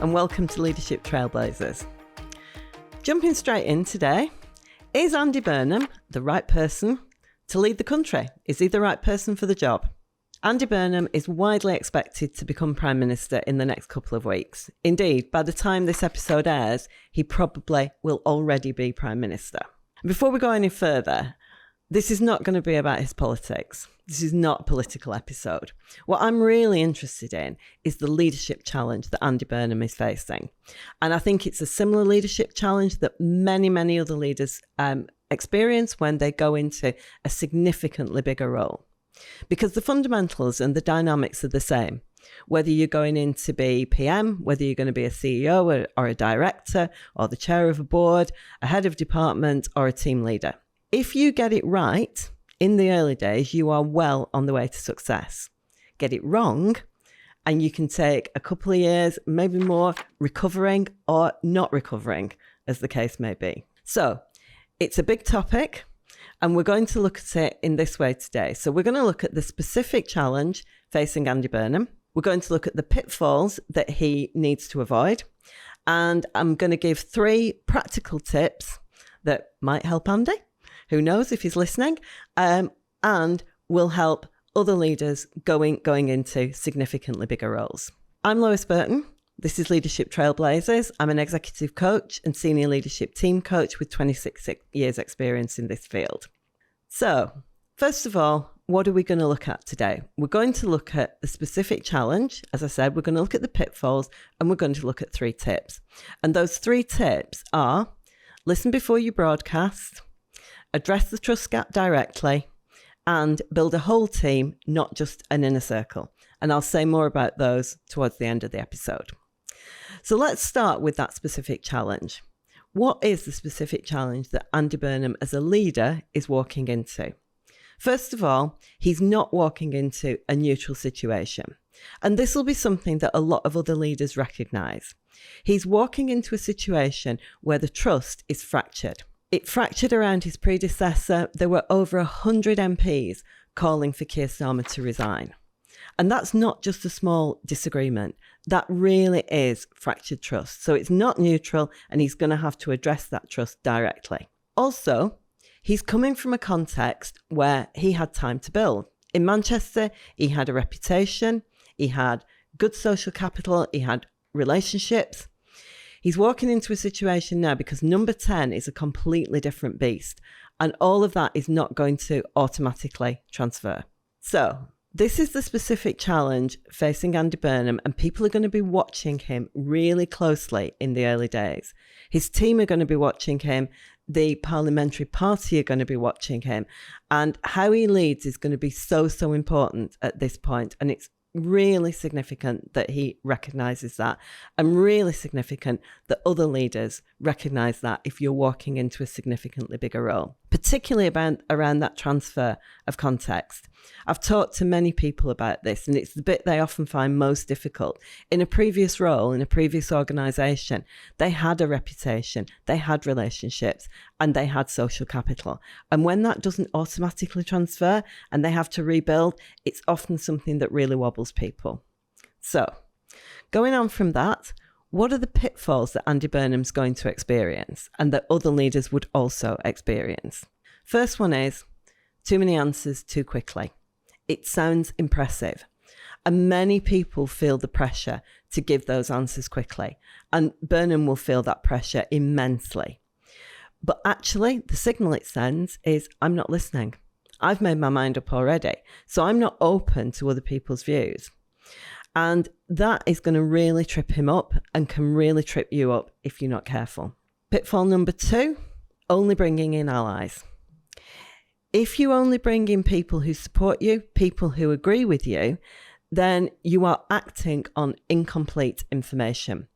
and welcome to Leadership Trailblazers. Jumping straight in today, is Andy Burnham the right person to lead the country? Is he the right person for the job? Andy Burnham is widely expected to become Prime Minister in the next couple of weeks. Indeed, by the time this episode airs, he probably will already be Prime Minister. Before we go any further, this is not going to be about his politics. This is not a political episode. What I'm really interested in is the leadership challenge that Andy Burnham is facing. And I think it's a similar leadership challenge that many other leaders experience when they go into a significantly bigger role. Because the fundamentals and the dynamics are the same. Whether you're going in to be PM, whether you're going to be a CEO or a director, or the chair of a board, a head of department, or a team leader. If you get it right in the early days, you are well on the way to success. Get it wrong, and you can take a couple of years, maybe more, recovering or not recovering, as the case may be. So it's a big topic, and we're going to look at it in this way today. So we're going to look at the specific challenge facing Andy Burnham. We're going to look at the pitfalls that he needs to avoid. And I'm going to give 3 practical tips that might help Andy. Who knows if he's listening, and will help other leaders going into significantly bigger roles. I'm Lois Burton. This is Leadership Trailblazers. I'm an executive coach and senior leadership team coach with 26 years experience in this field. So, first of all, what are we going to look at today? We're going to look at the specific challenge. As I said, we're going to look at the pitfalls, and we're going to look at 3 tips. And those 3 tips are: listen before you broadcast, address the trust gap directly, and build a whole team, not just an inner circle. And I'll say more about those towards the end of the episode. So let's start with that specific challenge. What is the specific challenge that Andy Burnham as a leader is walking into? First of all, he's not walking into a neutral situation. And this will be something that a lot of other leaders recognise. He's walking into a situation where the trust is fractured. It fractured around his predecessor. There were over 100 MPs calling for Keir Starmer to resign. And that's not just a small disagreement. That really is fractured trust. So it's not neutral, and he's going to have to address that trust directly. Also, he's coming from a context where he had time to build. In Manchester, he had a reputation, he had good social capital, he had relationships. He's walking into a situation now because number 10 is a completely different beast, and all of that is not going to automatically transfer. So this is the specific challenge facing Andy Burnham, and people are going to be watching him really closely in the early days. His team are going to be watching him. The parliamentary party are going to be watching him, and how he leads is going to be so important at this point, and it's really significant that he recognises that, and really significant that other leaders recognise that if you're walking into a significantly bigger role, particularly around that transfer of context. I've talked to many people about this, and it's the bit they often find most difficult. In a previous role, in a previous organisation, they had a reputation, they had relationships, and they had social capital. And when that doesn't automatically transfer and they have to rebuild, it's often something that really wobbles people. So, going on from that, what are the pitfalls that Andy Burnham's going to experience and that other leaders would also experience? First one is too many answers too quickly. It sounds impressive, and many people feel the pressure to give those answers quickly, and Burnham will feel that pressure immensely. But actually, the signal it sends is, I'm not listening. I've made my mind up already, so I'm not open to other people's views. And that is going to really trip him up and can really trip you up if you're not careful. Pitfall number 2, only bringing in allies. If you only bring in people who support you, people who agree with you, then you are acting on incomplete information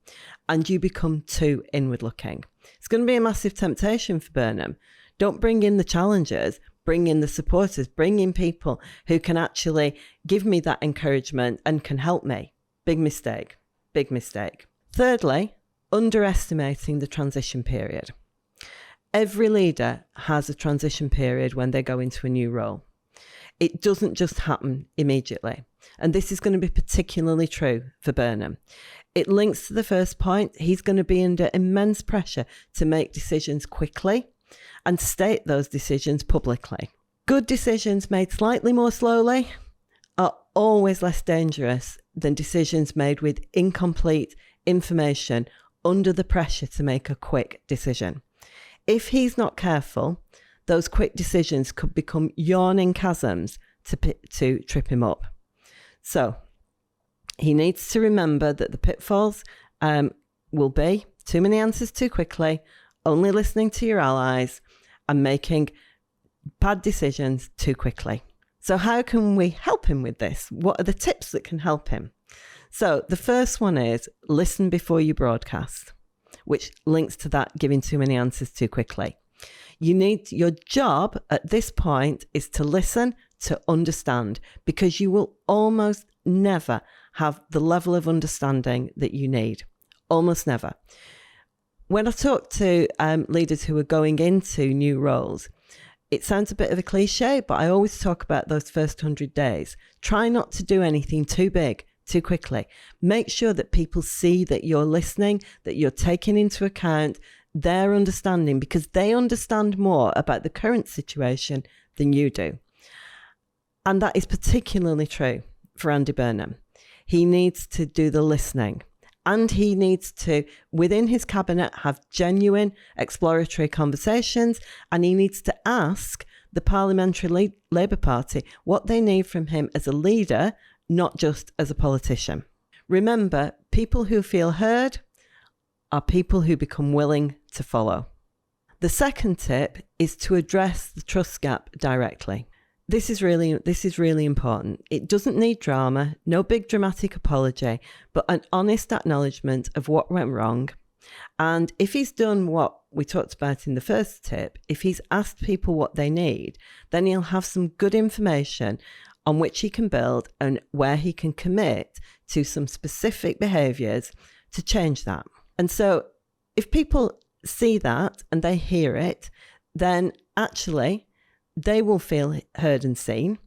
and you become too inward looking. It's going to be a massive temptation for Burnham. Don't bring in the challengers, bring in the supporters, bring in people who can actually give me that encouragement and can help me. Big mistake, big mistake. Thirdly, underestimating the transition period. Every leader has a transition period when they go into a new role. It doesn't just happen immediately. And this is going to be particularly true for Burnham. It links to the first point. He's going to be under immense pressure to make decisions quickly and state those decisions publicly. Good decisions made slightly more slowly are always less dangerous than decisions made with incomplete information under the pressure to make a quick decision. If he's not careful, those quick decisions could become yawning chasms to trip him up. So he needs to remember that the pitfalls will be too many answers too quickly, only listening to your allies, and making bad decisions too quickly. So how can we help him with this? What are the tips that can help him? So the first one is listen before you broadcast, which links to that giving too many answers too quickly. Your job at this point is to listen, to understand, because you will almost never have the level of understanding that you need. Almost never. When I talk to leaders who are going into new roles, it sounds a bit of a cliche, but I always talk about those first 100 days. Try not to do anything too big, too quickly. Make sure that people see that you're listening, that you're taking into account their understanding, because they understand more about the current situation than you do. And that is particularly true for Andy Burnham. He needs to do the listening, and he needs to, within his cabinet, have genuine exploratory conversations, and he needs to ask the Parliamentary Labour Party what they need from him as a leader, not just as a politician. Remember, people who feel heard are people who become willing to follow. The second tip is to address the trust gap directly. This is really important. It doesn't need drama, no big dramatic apology, but an honest acknowledgement of what went wrong. And if he's done what we talked about in the first tip, if he's asked people what they need, then he'll have some good information on which he can build and where he can commit to some specific behaviours to change that. And so if people see that and they hear it, then actually they will feel heard and seen.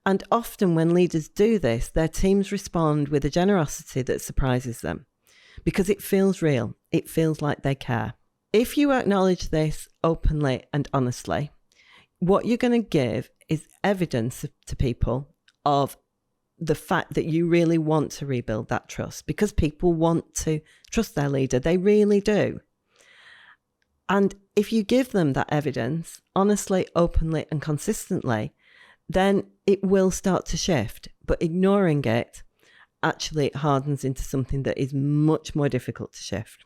And often when leaders do this, their teams respond with a generosity that surprises them because it feels real. It feels like they care. If you acknowledge this openly and honestly, what you're going to give is evidence to people of the fact that you really want to rebuild that trust, because people want to trust their leader. They really do. And if you give them that evidence honestly, openly and consistently, then it will start to shift. But ignoring it actually hardens into something that is much more difficult to shift.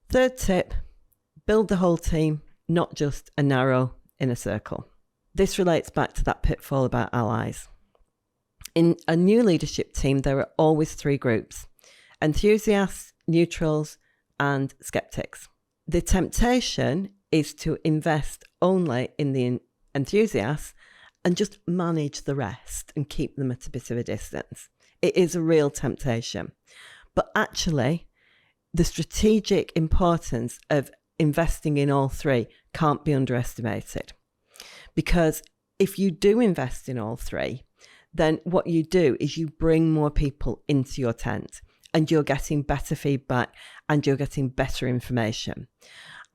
Third tip, build the whole team, not just a narrow inner circle. This relates back to that pitfall about allies. In a new leadership team, there are always three groups: enthusiasts, neutrals, and skeptics. The temptation is to invest only in the enthusiasts and just manage the rest and keep them at a bit of a distance. It is a real temptation. But actually, the strategic importance of investing in all three can't be underestimated. Because if you do invest in all three, then what you do is you bring more people into your tent and you're getting better feedback and you're getting better information.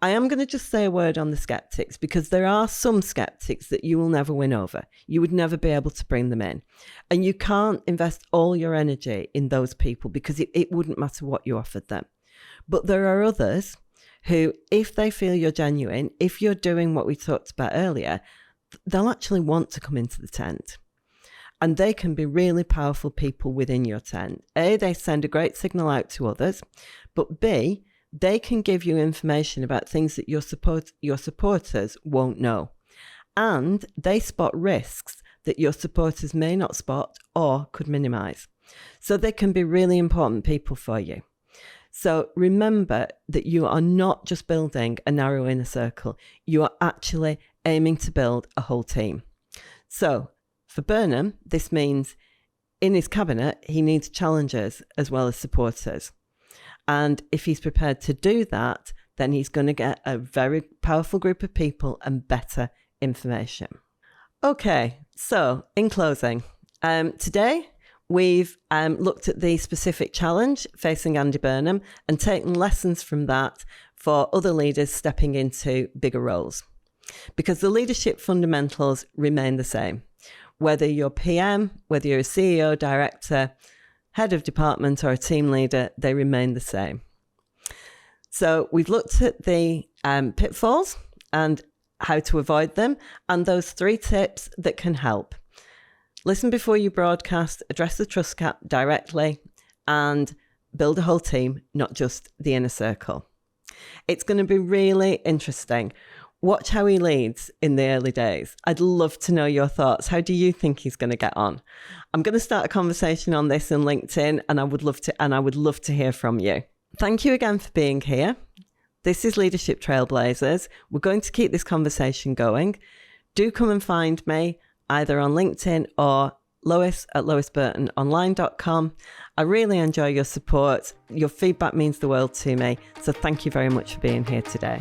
I am going to just say a word on the skeptics, because there are some skeptics that you will never win over. You would never be able to bring them in. And you can't invest all your energy in those people because it wouldn't matter what you offered them. But there are others who, if they feel you're genuine, if you're doing what we talked about earlier, they'll actually want to come into the tent. And they can be really powerful people within your tent. A, they send a great signal out to others, but B, they can give you information about things that your supporters won't know. And they spot risks that your supporters may not spot or could minimise. So they can be really important people for you. So remember that you are not just building a narrow inner circle. You are actually aiming to build a whole team. So for Burnham, this means in his cabinet, he needs challengers as well as supporters. And if he's prepared to do that, then he's going to get a very powerful group of people and better information. Okay, So, in closing, today we've looked at the specific challenge facing Andy Burnham and taken lessons from that for other leaders stepping into bigger roles. Because the leadership fundamentals remain the same. Whether you're PM, whether you're a CEO, director, head of department or a team leader, they remain the same. So we've looked at the pitfalls and how to avoid them and those 3 tips that can help. Listen before you broadcast, address the trust gap directly, and build a whole team, not just the inner circle. It's going to be really interesting. Watch how he leads in the early days. I'd love to know your thoughts. How do you think he's going to get on? I'm going to start a conversation on this in LinkedIn, and I would love to hear from you. Thank you again for being here. This is Leadership Trailblazers. We're going to keep this conversation going. Do come and find me either on LinkedIn or lois@loisburtononline.com. I really enjoy your support. Your feedback means the world to me. So thank you very much for being here today.